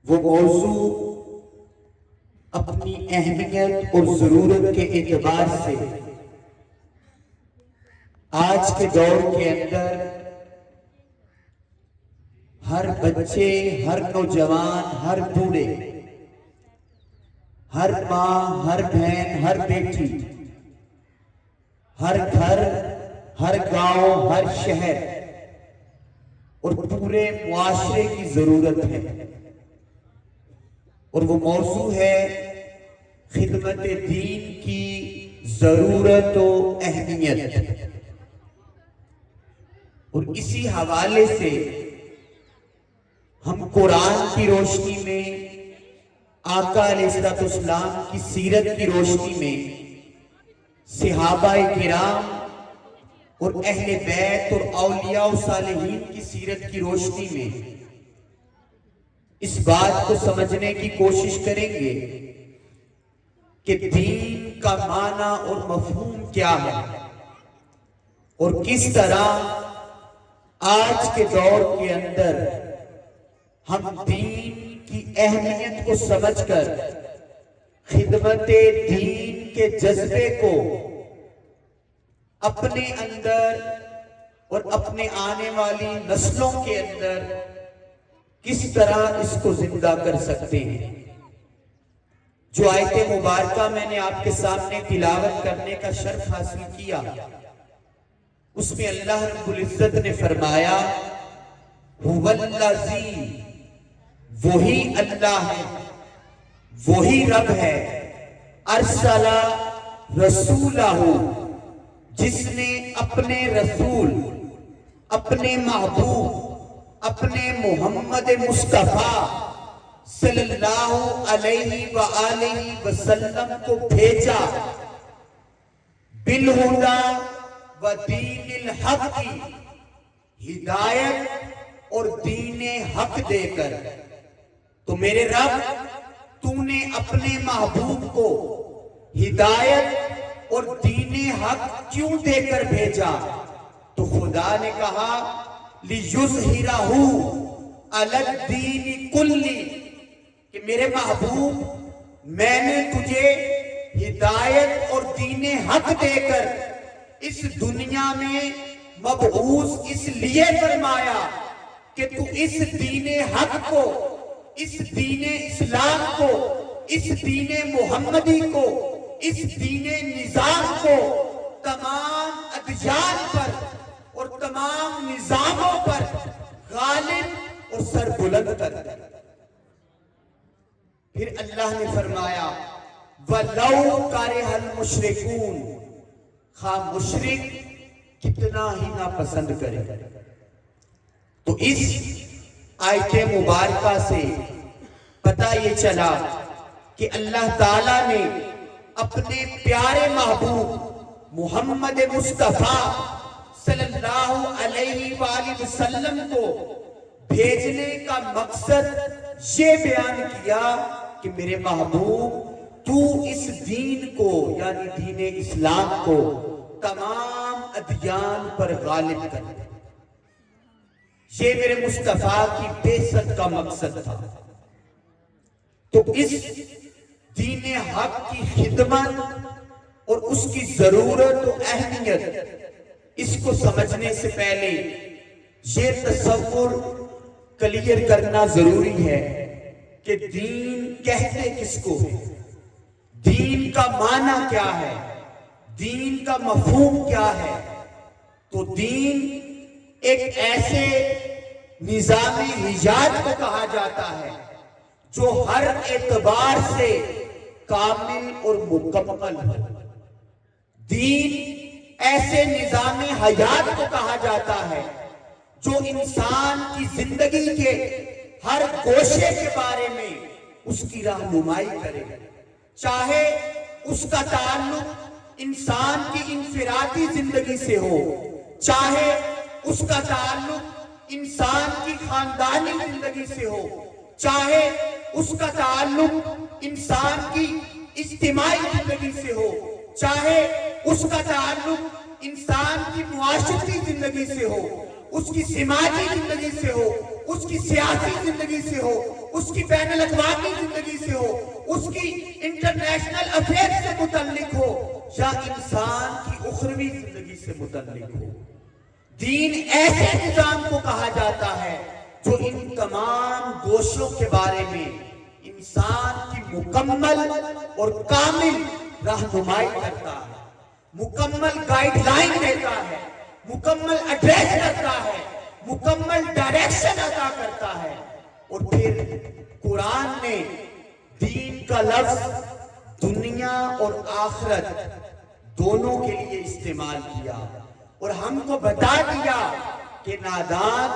وہ موضوع اپنی اہمیت اور ضرورت کے اعتبار سے آج کے دور کے اندر ہر بچے، ہر نوجوان، ہر بوڑھے، ہر ماں، ہر بہن، ہر بیٹی، ہر گھر، ہر گاؤں، ہر شہر اور پورے معاشرے کی ضرورت ہے، اور وہ موضوع ہے خدمت دین کی ضرورت و اہمیت۔ اور اسی حوالے سے ہم قرآن کی روشنی میں، آقا علیہ السلام کی سیرت کی روشنی میں، صحابہ کرام اور اہل بیت اور اولیاء و صالحین کی سیرت کی روشنی میں اس بات کو سمجھنے کی کوشش کریں گے کہ دین کا معنی اور مفہوم کیا ہے، اور کس طرح آج کے دور کے اندر ہم دین کی اہمیت کو سمجھ کر خدمت دین کے جذبے کو اپنے اندر اور اپنے آنے والی نسلوں کے اندر کس طرح اس کو زندہ کر سکتے ہیں۔ جو آیت مبارکہ میں نے آپ کے سامنے تلاوت کرنے کا شرف حاصل کیا، اس میں اللہ رب العزت نے فرمایا هو الذی، وہی اللہ ہے، وہی رب ہے، ارسل رسولہ، جس نے اپنے رسول، اپنے محبوب، اپنے محمد مصطفیٰ صلی اللہ علیہ وآلہ وسلم کو بھیجا، بالہدی و دین الحق، کی ہدایت اور دین حق دے کر۔ تو میرے رب، تو نے اپنے محبوب کو ہدایت اور دین حق کیوں دے کر بھیجا؟ تو خدا نے کہا لِيُظْهِرَهُ عَلَى الدِّينِ كُلِّهِ، کہ میرے محبوب، میں نے تجھے ہدایت اور دین حق دے کر اس دنیا میں مبعوث اس لیے فرمایا کہ تو اس دین حق کو، اس دین اسلام کو، اس دین محمدی کو، اس دین نظام کو تمام ادیان پر اور تمام نظاموں پر غالب اور سر بلند کر دے۔ پھر اللہ نے فرمایا وَلَوْ كَرِهَ الْمُشْرِكُونَ، خواہ مشرک کتنا ہی ناپسند کرے۔ تو اس آیت مبارکہ سے پتہ یہ چلا کہ اللہ تعالیٰ نے اپنے پیارے محبوب محمد مصطفیٰ صلی اللہ علیہ وآلہ وسلم کو بھیجنے کا مقصد یہ بیان کیا کہ میرے محبوب، تو اس دین کو، یعنی دین اسلام کو تمام ادیان پر غالب کر دے۔ یہ میرے مصطفیٰ کی بعثت کا مقصد تھا۔ تو اس دین حق کی خدمت اور اس کی ضرورت و اہمیت، اس کو سمجھنے سے پہلے یہ تصور کلیئر کرنا ضروری ہے کہ دین کہتے کس کو ہے، دین کا معنی کیا ہے، دین کا مفہوم کیا ہے۔ تو دین ایک ایسے نظام حیات کو کہا جاتا ہے جو ہر اعتبار سے کامل اور مکمل ہے۔ دین ایسے نظام حیات کو کہا جاتا ہے جو انسان کی زندگی کے ہر گوشے کے بارے میں اس کی رہنمائی کرے، چاہے اس کا تعلق انسان کی انفرادی زندگی سے ہو، چاہے اس کا تعلق انسان کی خاندانی زندگی سے ہو، چاہے اس کا تعلق انسان کی اجتماعی زندگی سے ہو، چاہے اس کا تعلق انسان کی معاشرتی زندگی سے ہو، اس کی سماجی زندگی سے ہو، اس کی سیاسی زندگی سے ہو، اس کی بین الاقوامی زندگی سے ہو، اس کی انٹرنیشنل افیئر سے متعلق ہو، یا انسان کی اخروی زندگی سے متعلق ہو۔ دین ایسے نظام کو کہا جاتا ہے جو ان تمام گوشوں کے بارے میں انسان کی مکمل اور کامل رہنمائی کرتا ہے، مکمل گائیڈ لائن دیتا ہے، مکمل ایڈریس کرتا ہے، مکمل ڈائریکشن عطا کرتا ہے۔ اور پھر قرآن نے دین کا لفظ دنیا اور آخرت دونوں کے لیے استعمال کیا، اور ہم کو بتا دیا کہ نادان،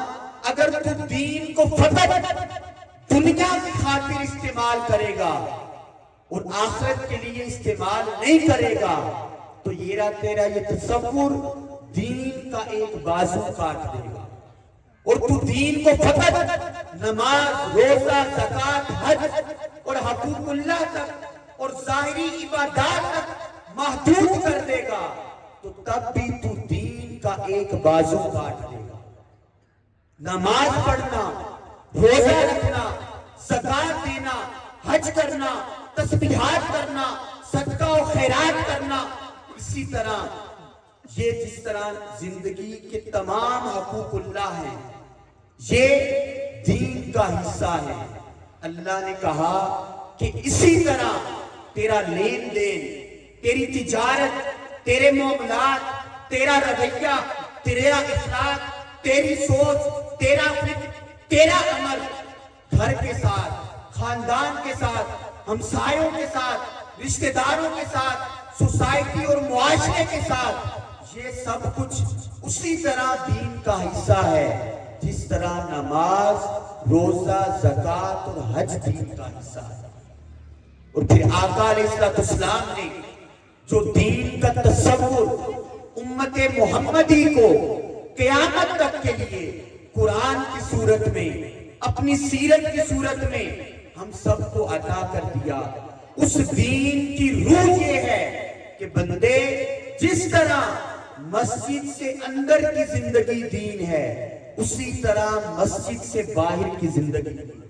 اگر تو دین کو فقط دنیا کی خاطر استعمال کرے گا اور آخرت کے لیے استعمال نہیں کرے گا تو تیرا یہ تصور دین کا ایک بازو کاٹ دے گا، اور تو دین کو فقط نماز، روزہ، زکوٰۃ، حج اور حقوق اللہ تک اور ظاہری عبادات تک محدود کر دے گا تو تب بھی تو دین کا ایک بازو کاٹ دے گا۔ نماز پڑھنا، روزہ رکھنا، زکوٰۃ دینا، حج کرنا، تسبیحات کرنا، صدقہ و خیرات کرنا، اسی طرح یہ جس طرح زندگی کے تمام حقوق اللہ ہیں، یہ دین کا حصہ ہے۔ اللہ نے کہا کہ اسی طرح تیرا لین دین، تیری تجارت، تیرے معاملات، تیرا رویہ، تیرا اخلاق، تیری سوچ، تیرا فکر، تیرا عمل گھر کے ساتھ، خاندان کے ساتھ، ہمسایوں کے ساتھ، رشتہ داروں کے ساتھ، سوسائٹی اور معاشرے کے ساتھ، یہ سب کچھ اسی طرح دین کا حصہ ہے جس طرح نماز، روزہ، زکوٰۃ اور حج دین کا حصہ ہے۔ اور پھر آقا علیہ السلام نے جو دین کا تصور امت محمدی کو قیامت تک کے لیے قرآن کی صورت میں، اپنی سیرت کی صورت میں ہم سب کو عطا کر دیا، اس دین کی روح یہ ہے کہ بندے جس طرح مسجد سے اندر کی زندگی دین ہے، اسی طرح مسجد سے باہر کی زندگی دین۔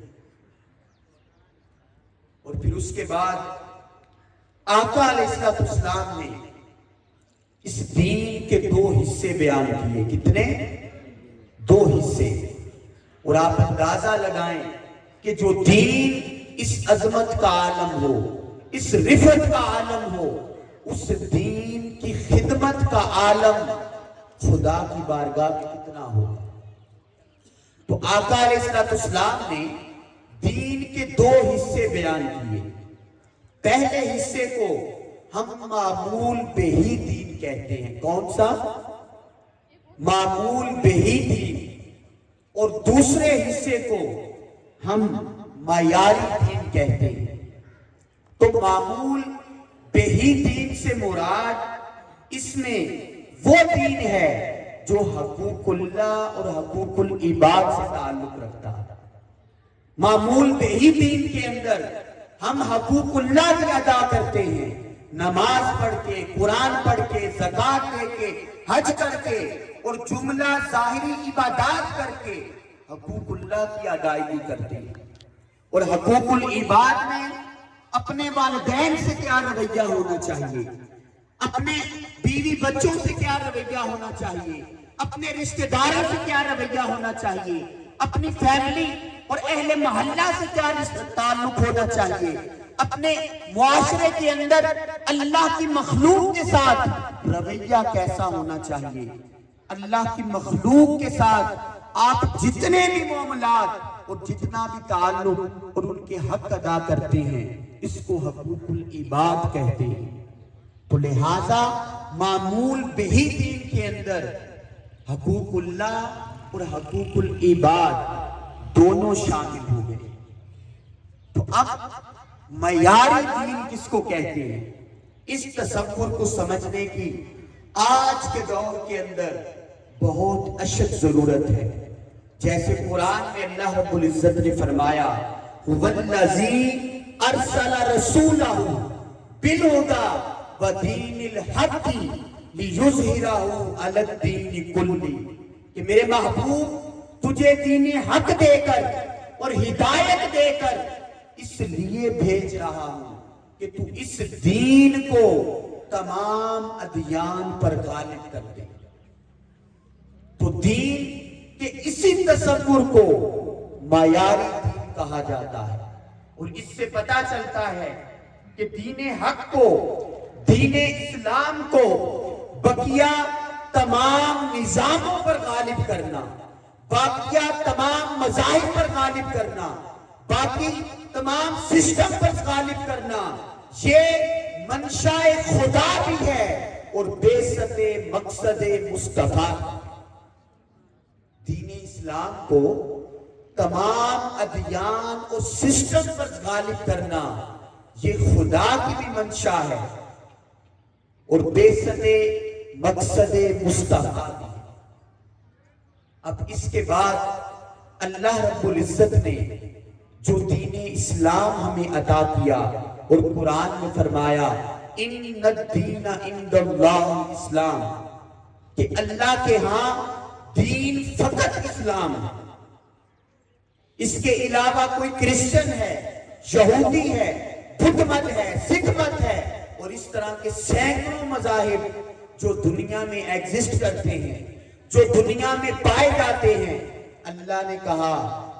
اور پھر اس کے بعد آقا علیہ السلام نے اس دین کے دو حصے بیان کیے۔ کتنے؟ دو حصے۔ اور آپ اندازہ لگائیں کہ جو دین اس عظمت کا عالم ہو، اس رفعت کا عالم ہو، اس دین کی خدمت کا عالم خدا کی بارگاہ میں کتنا ہو۔ تو آقا علیہ السلام نے دین کے دو حصے بیان کیے۔ پہلے حصے کو ہم معمول بہی دین کہتے ہیں۔ کون سا؟ معمول بہی دین۔ اور دوسرے حصے کو ہم معیاری دین کہتے ہیں۔ تو معمول بہی دین سے مراد اس میں وہ دین ہے جو حقوق اللہ اور حقوق العباد سے تعلق رکھتا ہے۔ معمول بہی دین کے اندر ہم حقوق اللہ بھی ادا کرتے ہیں، نماز پڑھ کے، قرآن پڑھ کے، زکوٰۃ دے کے، حج کر کے اور جملہ ظاہری عبادات کر کے حقوق اللہ کی ادائیگی کرتے ہیں۔ اور حقوق العباد میں اپنے والدین سے کیا رویہ ہونا چاہیے، اپنے بیوی بچوں سے کیا رویہ ہونا چاہیے، اپنے رشتہ داروں سے کیا رویہ ہونا چاہیے، اپنی فیملی اور اہل محلہ سے کیا تعلق ہونا چاہیے، اپنے معاشرے کے اندر اللہ کی مخلوق کے ساتھ رویہ کیسا ہونا چاہیے۔ اللہ کی مخلوق کے ساتھ آپ جتنے بھی معاملات اور جتنا بھی تعلق اور ان کے حق ادا کرتے ہیں، اس کو حقوق العباد کہتے ہیں۔ تو لہذا معمول بہی دین کے اندر حقوق اللہ اور حقوق العباد دونوں شامل ہو گئے۔ تو اب معیاری دین کس کو کہتے ہیں، اس تصور کو سمجھنے کی آج کے دور کے اندر بہت اشد ضرورت ہے۔ جیسے قرآن میں اللہ رب العزت نے فرمایا وَالَّذِي أَرْسَلَ رَسُولَهُ بِالْهُدَى وَدِينِ الْحَقِّ لِيُظْهِرَهُ عَلَى الدِّينِ كُلِّهِ۔ کہ میرے محبوب تجھے دین حق دے کر اور ہدایت دے کر اس لیے بھیج رہا ہوں کہ تو اس دین کو تمام ادیان پر غالب کر دے۔ تو دین کے اسی تصور کو معیاری دین کہا جاتا ہے، اور اس سے پتہ چلتا ہے کہ دین حق کو، دین اسلام کو بقیہ تمام نظاموں پر غالب کرنا، باقیہ تمام مذاہب پر غالب کرنا، باقی تمام سسٹم پر غالب کرنا، یہ منشاء خدا بھی ہے اور بعثت مقصد مصطفیٰ۔ دین اسلام کو تمام ادیان اور سسٹم پر غالب کرنا یہ خدا کی بھی منشا ہے اور بعثت مقصد مصطفیٰ بھی۔ اب اس کے بعد اللہ رب العزت نے جو دین اسلام ہمیں عطا کیا اور قرآن میں فرمایا ان الدین عند اللہ اسلام، کہ اللہ کے ہاں دین فقط اسلام ہے، اس کے علاوہ کوئی کرسچن ہے، یہودی ہے، بدھ مت ہے، سکھ مت ہے، اور اس طرح کے سینکڑوں مذاہب جو دنیا میں ایگزسٹ کرتے ہیں، جو دنیا میں پائے جاتے ہیں۔ اللہ نے کہا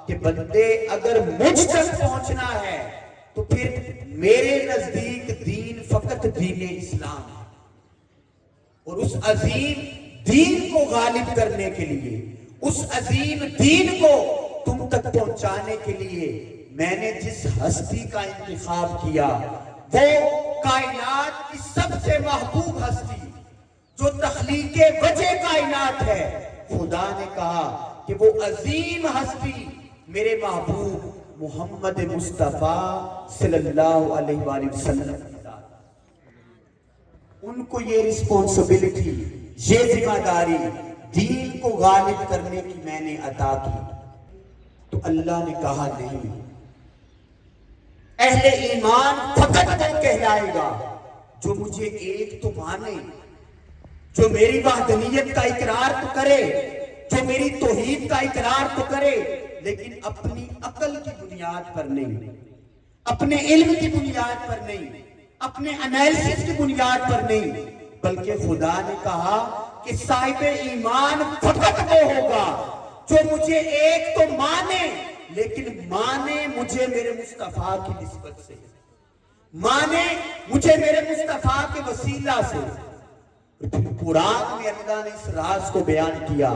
کہ بندے اگر مجھ تک پہنچنا ہے تو پھر میرے نزدیک دین فقط دین اسلام ہے، اور اس عظیم دین کو غالب کرنے کے لیے، اس عظیم دین کو تم تک پہنچانے کے لیے میں نے جس ہستی کا انتخاب کیا وہ کائنات کی سب سے محبوب ہستی جو تخلیق وجہ کائنات ہے، خدا نے کہا کہ وہ عظیم ہستی میرے محبوب محمد مصطفیٰ صلی اللہ علیہ وآلہ وسلم کی ذات، ان کو یہ رسپانسبلٹی، یہ ذمہ داری دین کو غالب کرنے کی میں نے عطا کی۔ تو اللہ نے کہا نہیں، اہل ایمان فقط وہ کہلائے گا جو مجھے ایک تو مانے، جو میری وحدانیت کا اقرار تو کرے، جو میری توحید کا اقرار تو کرے، لیکن اپنی عقل کی بنیاد پر نہیں، اپنے علم کی بنیاد پر نہیں، اپنے انالیسس کی بنیاد پر نہیں، بلکہ خدا نے کہا کہ صاحب ایمان فقط وہ ہوگا جو مجھے ایک تو مانے، لیکن مانے مجھے میرے مصطفیٰ کی نسبت سے، مانے مجھے میرے مصطفیٰ کے وسیلہ سے۔ قرآن میں اللہ نے اس راز کو بیان کیا،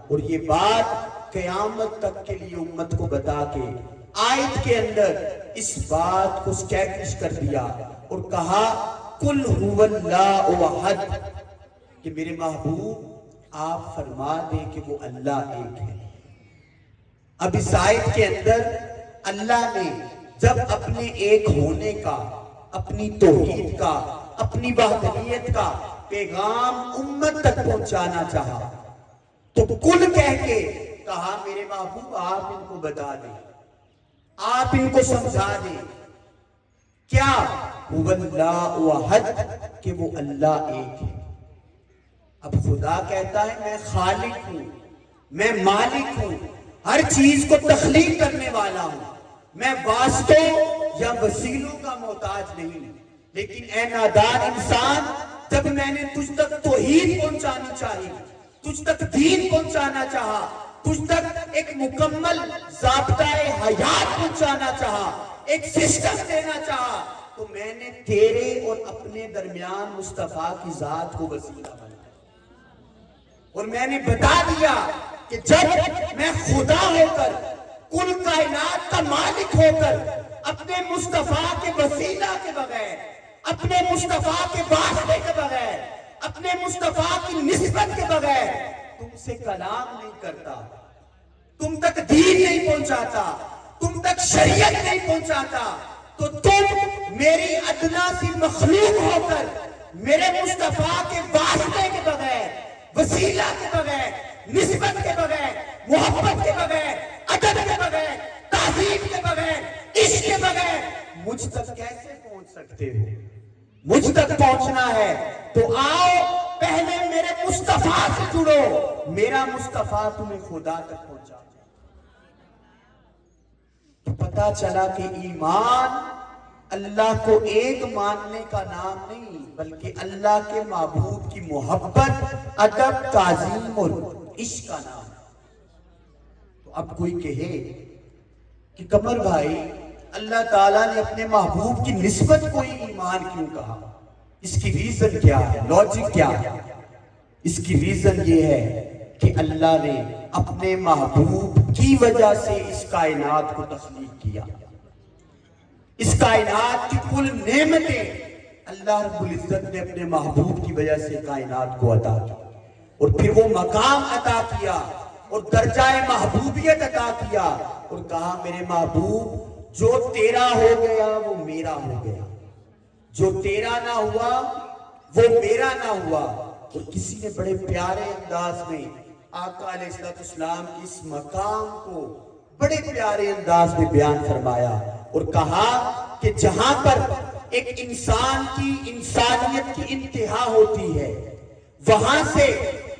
اور یہ بات قیامت تک کے لیے امت کو بتا کے آیت کے اندر اس بات کو اسٹیبلش کر دیا اور کہا قل هو اللہ احد، کہ میرے محبوب آپ فرما دیں کہ وہ اللہ ایک ہے۔ اب اس آیت کے اندر اللہ نے جب اپنے ایک ہونے کا، اپنی توحید کا، اپنی وحدانیت کا پیغام امت تک پہنچانا چاہا تو کل کہہ کے کہا میرے محبوب آپ ان کو بتا دیں، آپ ان کو سمجھا دیں کیا هو اللہ احد، کہ وہ اللہ ایک ہے۔ اب خدا کہتا ہے میں خالق ہوں، میں مالک ہوں، ہر چیز کو تخلیق کرنے والا ہوں، میں واسطوں یا وسیلوں کا محتاج نہیں، لیکن اے نادان انسان جب میں نے تجھ تک توحید پہنچانی چاہی، تجھ تک دین پہنچانا چاہا، تجھ تک ایک مکمل ضابطہ حیات پہنچانا چاہا، ایک سسٹم دینا چاہا، تو میں نے تیرے اور اپنے درمیان مصطفیٰ کی ذات کو وسیلہ بنایا، اور میں نے بتا دیا کہ جب میں خدا ہو کر، کل کائنات کا مالک ہو کر، اپنے مصطفیٰ کے وسیلہ کے بغیر، اپنے مصطفیٰ کے واسطے کے بغیر، اپنے مصطفیٰ کی نسبت کے بغیر تم سے کلام نہیں کرتا، تم تک دین نہیں پہنچاتا، تم تک شریعت نہیں پہنچاتا، تو تم میری ادنا سی مخلوق ہو کر میرے مصطفیٰ کے واسطے کے بغیر، وسیلہ کے بغیر، نسبت کے بغیر، محبت کے بغیر، ادب کے بغیر، تعظیم کے بغیر، عشق کے بغیر مجھ تک کیسے پہنچ سکتے ہو؟ مجھ تک پہنچنا ہے تو آؤ پہلے میرے مصطفیٰ سے جڑو، میرا مصطفیٰ تمہیں خدا تک پہنچا دے۔ تو پتا چلا کہ ایمان اللہ کو ایک ماننے کا نام نہیں، بلکہ اللہ کے معبود کی محبت، ادب، تعظیم اور عشق کا نام ہے۔ تو اب کوئی کہے کہ قمر بھائی اللہ تعالیٰ نے اپنے محبوب کی نسبت کوئی ایمان کیوں کہا؟ اس کی ریزن کیا ہے، لاجک کیا ہے؟ اس کی ریزن یہ ہے کہ اللہ نے اپنے محبوب کی وجہ سے اس کائنات کو تخلیق کیا۔ اس کائنات کی کل نعمتیں اللہ رب العزت نے اپنے محبوب کی وجہ سے کائنات کو عطا کی، اور پھر وہ مقام عطا کیا اور درجہ محبوبیت عطا کیا، اور کہا میرے محبوب جو تیرا ہو گیا وہ میرا ہو گیا، جو تیرا نہ ہوا وہ میرا نہ ہوا۔ اور کسی نے بڑے پیارے انداز میں آقا علیہ السلام کی اس مقام کو بڑے پیارے انداز میں بیان فرمایا اور کہا کہ جہاں پر ایک انسان کی انسانیت کی انتہا ہوتی ہے، وہاں سے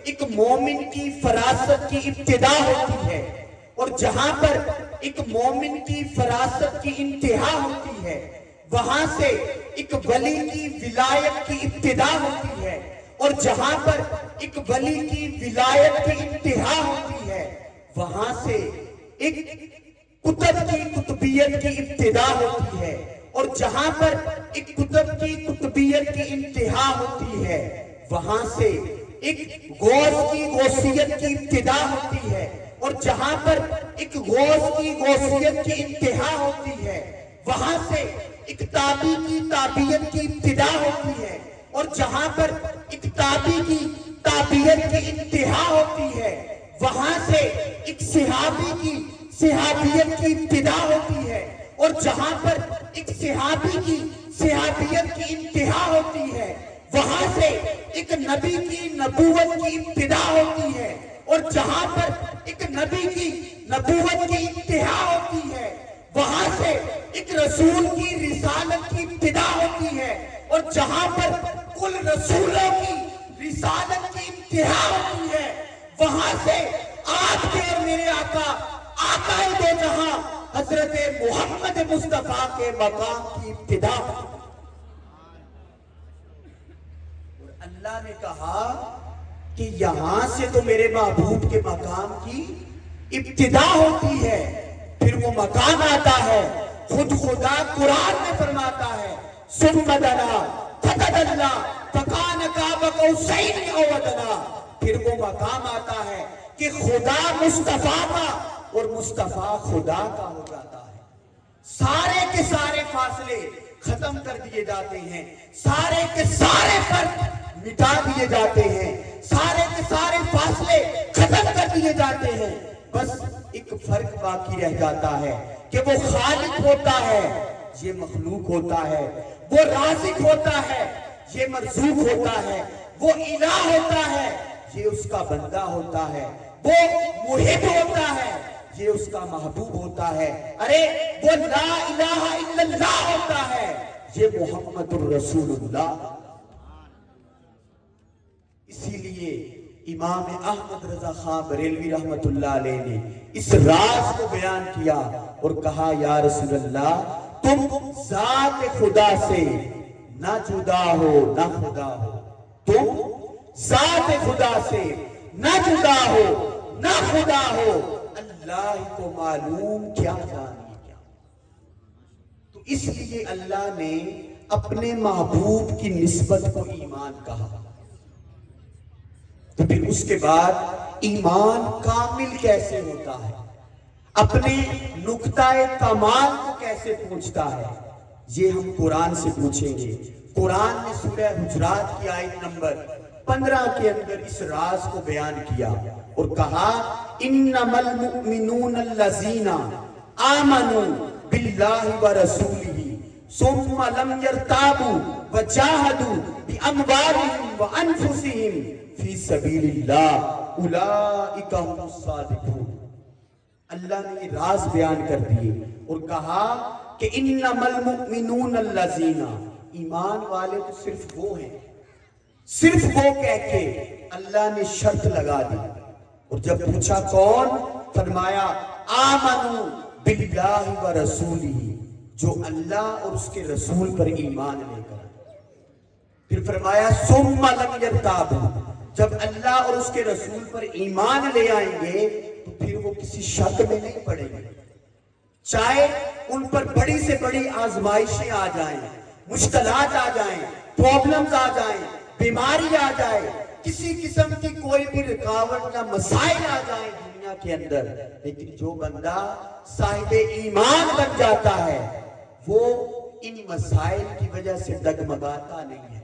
ایک مومن کی فراست کی ابتدا ہوتی ہے، اور جہاں پر ایک مومن کی فراست کی انتہا ہوتی ہے، وہاں سے ایک ولی کی ولایت کی ابتدا ہوتی ہے، اور جہاں پر ایک ولی کی ولایت کی انتہا ہوتی ہے، وہاں سے ایک کتب کی قطبیت کی ابتدا ہوتی ہے، اور جہاں پر ایک کتب کی قطبیت کی انتہا ہوتی ہے، وہاں سے ایک غوث کی غوثیت کی ابتدا ہوتی ہے، اور جہاں پر ایک غوث کی غوثیت کی انتہا ہوتی ہے، وہاں سے ایک تابی کی تابیت کی ابتدا ہوتی ہے، اور جہاں پر ایک تابی کی تابیت کی انتہا ہوتی ہے، وہاں سے ایک صحابی کی صحابیت کی ابتدا ہوتی ہے، اور جہاں پر ایک صحابی کی صحابیت کی انتہا ہوتی ہے، وہاں سے ایک نبی کی نبوت کی ابتدا ہوتی ہے، اور جہاں پر ایک نبی کی نبوت کی انتہا ہوتی ہے، وہاں سے ایک رسول کی رسالت کی ابتدا ہوتی ہے، اور جہاں پر کل رسولوں کی رسالت کی انتہا ہوتی ہے، وہاں سے آپ کے اور میرے آقا آقا دو جہاں حضرت محمد مصطفیٰ کے مقام کی ابتدا ہوتی ہے۔ اور اللہ نے کہا کہ یہاں سے تو میرے محبوب کے مقام کی ابتدا ہوتی ہے، پھر وہ مقام آتا ہے۔ خود خدا قرآن میں فرماتا ہے ثم دنا فتدلا فکان قاب قوسین او ادنا، پھر وہ مقام آتا ہے کہ خدا مصطفیٰ کا اور مصطفیٰ خدا کا ہو جاتا ہے۔ سارے کے سارے فاصلے ختم کر دیے جاتے ہیں، سارے کے سارے فرق مٹا دیے جاتے ہیں، سارے کے سارے فاصلے ختم کر دیے جاتے ہیں، بس ایک فرق باقی رہ جاتا ہے کہ وہ خالق ہوتا ہے، یہ مخلوق ہوتا ہے، وہ رازق ہوتا ہے، یہ مرزوق ہوتا ہے، وہ الہ ہوتا ہے، یہ اس کا بندہ ہوتا ہے، وہ محب ہوتا ہے، یہ اس کا محبوب ہوتا ہے، ارے وہ لا الہ الا اللہ ہوتا ہے، یہ محمد الرسول اللہ۔ اسی لیے امام احمد رضا خان بریلوی رحمت اللہ علیہ نے اس راز کو بیان کیا اور کہا یا رسول اللہ تم ذات خدا سے نہ جدا ہو نہ خدا ہو، تم ذات خدا سے نہ جدا ہو نہ خدا ہو، اللہ کو معلوم کیا جانی کیا۔ تو اس لیے اللہ نے اپنے محبوب کی نسبت کو ایمان کہا۔ تو پھر اس کے بعد ایمان کامل کیسے ہوتا ہے، اپنے نقطہ کمال کو کیسے پہنچتا ہے، یہ ہم قرآن سے پوچھیں گے۔ قرآن نے سورہ حجرات کی آیت نمبر 15 کے اندر اس راز کو بیان کیا اور کہا انما المؤمنون الذین آمنوا باللہ ورسولہ ثم لم يرتابوا وجاہدوا باموالہم وانفسہم فی سبیل اللہ اولئک هم الصادقون۔ اللہ نے یہ راز بیان کر دیے اور کہا کہ انما المؤمنون الذین، ایمان والے تو صرف وہ ہیں صرف وہ کہہ کے اللہ نے شرط لگا دی، اور جب پوچھا کون، فرمایا آمنو باللہ و رسولہ، جو اللہ اور اس کے رسول پر ایمان لے کر۔ پھر فرمایا ثم لم یرتابوا، جب اللہ اور اس کے رسول پر ایمان لے آئیں گے تو پھر وہ کسی شک میں نہیں پڑیں گے، چاہے ان پر بڑی سے بڑی آزمائشیں آ جائیں، مشکلات آ جائیں، پرابلمز آ جائیں، بیماری آ جائے، کسی قسم کی کوئی بھی رکاوٹ یا مسائل آ جائیں دنیا کے اندر، لیکن جو بندہ صاحب ایمان بن جاتا ہے وہ ان مسائل کی وجہ سے ڈگمگاتا نہیں ہے،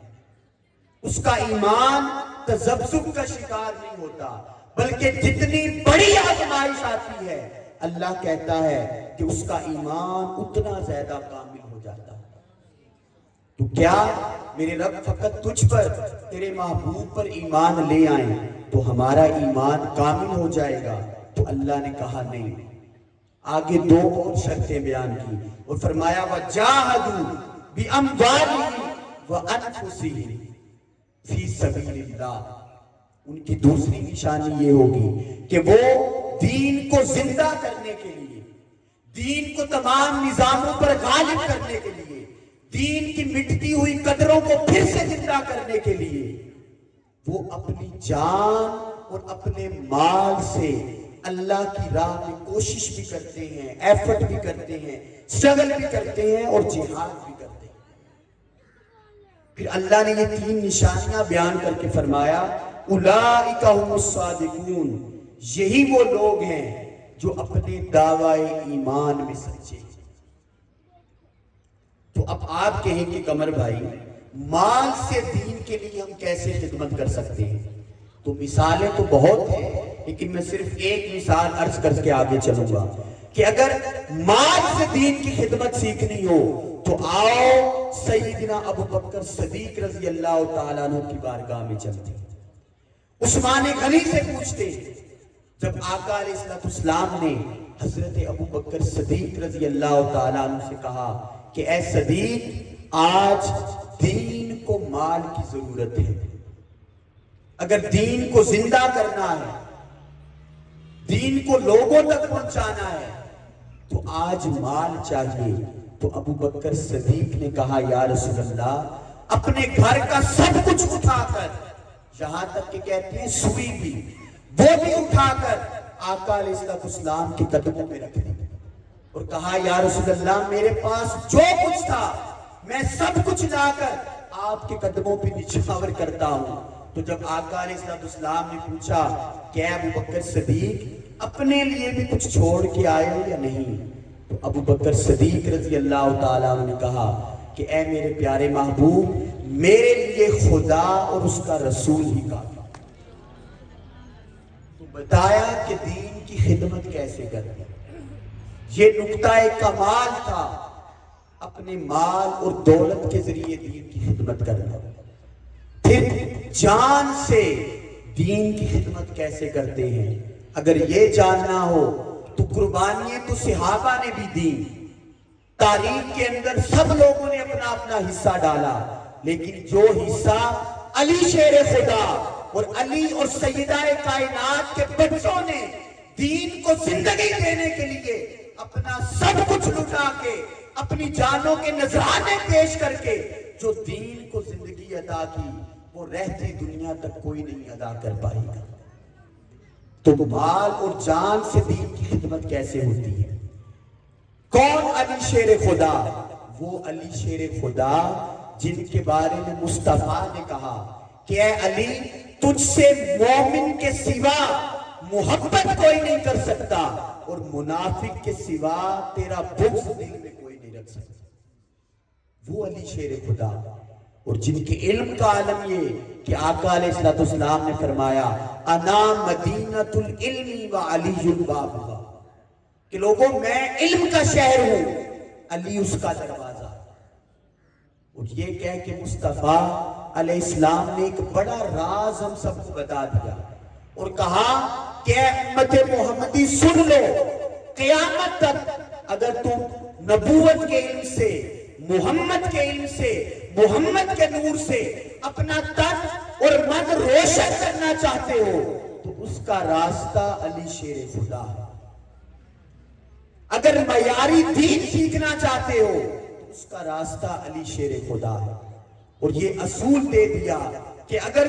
اس کا ایمان تذبذب کا شکار نہیں ہوتا، بلکہ جتنی بڑی آزمائش آتی ہے اللہ کہتا ہے کہ اس کا ایمان اتنا زیادہ کامل ہو جاتا ہے۔ تو کیا میرے رب فقط تجھ پر، تیرے محبوب پر ایمان لے آئیں تو ہمارا ایمان کامل ہو جائے گا؟ تو اللہ نے کہا نہیں، آگے دو اور شرطیں بیان کی اور فرمایا وَجَاهَدُوا بِأَمْوَالِهِمْ وَأَنفُسِهِمْ فِي سَبِيلِ اللَّهِ۔ ان کی دوسری نشانی یہ ہوگی کہ وہ دین کو زندہ کرنے کے لیے، دین کو تمام نظاموں پر غالب کرنے کے لیے، دین کی مٹتی ہوئی قدروں کو پھر سے زندہ کرنے کے لیے وہ اپنی جان اور اپنے مال سے اللہ کی راہ میں کوشش بھی کرتے ہیں، ایفرٹ بھی کرتے ہیں، اسٹرگل بھی کرتے ہیں اور جہاد بھی کرتے ہیں۔ پھر اللہ نے یہ تین نشانیاں بیان کر کے فرمایا اولئک هم الصادقون، یہی وہ لوگ ہیں جو اپنے دعوی ایمان میں سچے ہیں۔ تو اب آپ کہیں کہ قمر بھائی مال سے دین کے لیے ہم کیسے خدمت کر سکتے ہیں؟ تو مثالیں تو بہت ہیں، لیکن میں صرف ایک مثال عرض کر کے آگے چلوں گا کہ اگر مال سے دین کی خدمت سیکھنی ہو تو آؤ سیدنا ابو بکر صدیق رضی اللہ تعالیٰ عنہ کی بارگاہ میں چلتے، عثمان غنی سے پوچھتے۔ جب آقا علیہ السلام نے حضرت ابو بکر صدیق رضی اللہ تعالیٰ عنہ سے کہا کہ اے صدیق آج دین کو مال کی ضرورت ہے، اگر دین کو زندہ کرنا ہے، دین کو لوگوں تک پہنچانا ہے تو آج مال چاہیے۔ تو ابو بکر صدیق نے کہا یا رسول اللہ اپنے گھر کا سب کچھ اٹھا کر، یہاں تک کہ کہتے ہیں سوئی بھی، وہ بھی اٹھا کر آقا علیہ السلام کے قدموں میں رکھ دی اور کہا یا رسول اللہ میرے پاس جو کچھ تھا میں سب کچھ لا کر آپ کے قدموں پہ نچھاور کرتا ہوں۔ تو جب آقا علیہ السلام نے پوچھا کہ اے ابو بکر صدیق اپنے لیے بھی کچھ چھوڑ کے آئے ہو یا نہیں؟ تو ابو بکر صدیق رضی اللہ تعالیٰ نے کہا کہ اے میرے پیارے محبوب میرے لیے خدا اور اس کا رسول ہی کافی۔ تو بتایا کہ دین کی خدمت کیسے کرتے، یہ نقطہ کمال تھا، اپنے مال اور دولت کے ذریعے دین کی خدمت کرنا۔ پھر جان سے دین کی خدمت کیسے کرتے ہیں، اگر یہ جاننا ہو تو قربانیاں تو صحابہ نے بھی دی، تاریخ کے اندر سب لوگوں نے اپنا اپنا حصہ ڈالا، لیکن جو حصہ علی شیر خدا اور علی اور سیدہ کائنات کے بچوں نے دین کو زندگی دینے کے لیے اپنا سب کچھ لٹا کے اپنی جانوں کے نذرانے پیش کر کے جو دین کو زندگی عطا کی وہ رہتی دنیا تک کوئی نہیں ادا کر پائے گا۔ تو مال اور جان سے دین کی خدمت کیسے ہوتی ہے؟ کون علی شیر خدا؟ وہ علی شیر خدا جن کے بارے میں مصطفیٰ نے کہا کہ اے علی تجھ سے مومن کے سوا محبت کوئی نہیں کر سکتا اور منافق کے سوا تیرا بغض دل میں کوئی نہیں رکھ سکتا۔ وہ علی شیر خدا، اور جن کے علم کا عالم یہ کہ آقا علیہ السلام نے فرمایا انا مدینۃ العلم و علی بابها، کہ لوگوں میں علم کا شہر ہوں، علی اس کا دروازہ۔ اور یہ کہہ کہ مصطفیٰ علیہ السلام نے ایک بڑا راز ہم سب کو بتا دیا اور کہا کہ اے امت محمدی سن لو، قیامت تک اگر تم نبوت کے علم سے، محمد کے علم سے، محمد کے نور سے اپنا تن اور من روشن کرنا چاہتے ہو تو اس کا راستہ علی شیر خدا ہے. اگر معیاری دین سیکھنا چاہتے ہو تو اس کا راستہ علی شیر خدا ہے. اور یہ اصول دے دیا کہ اگر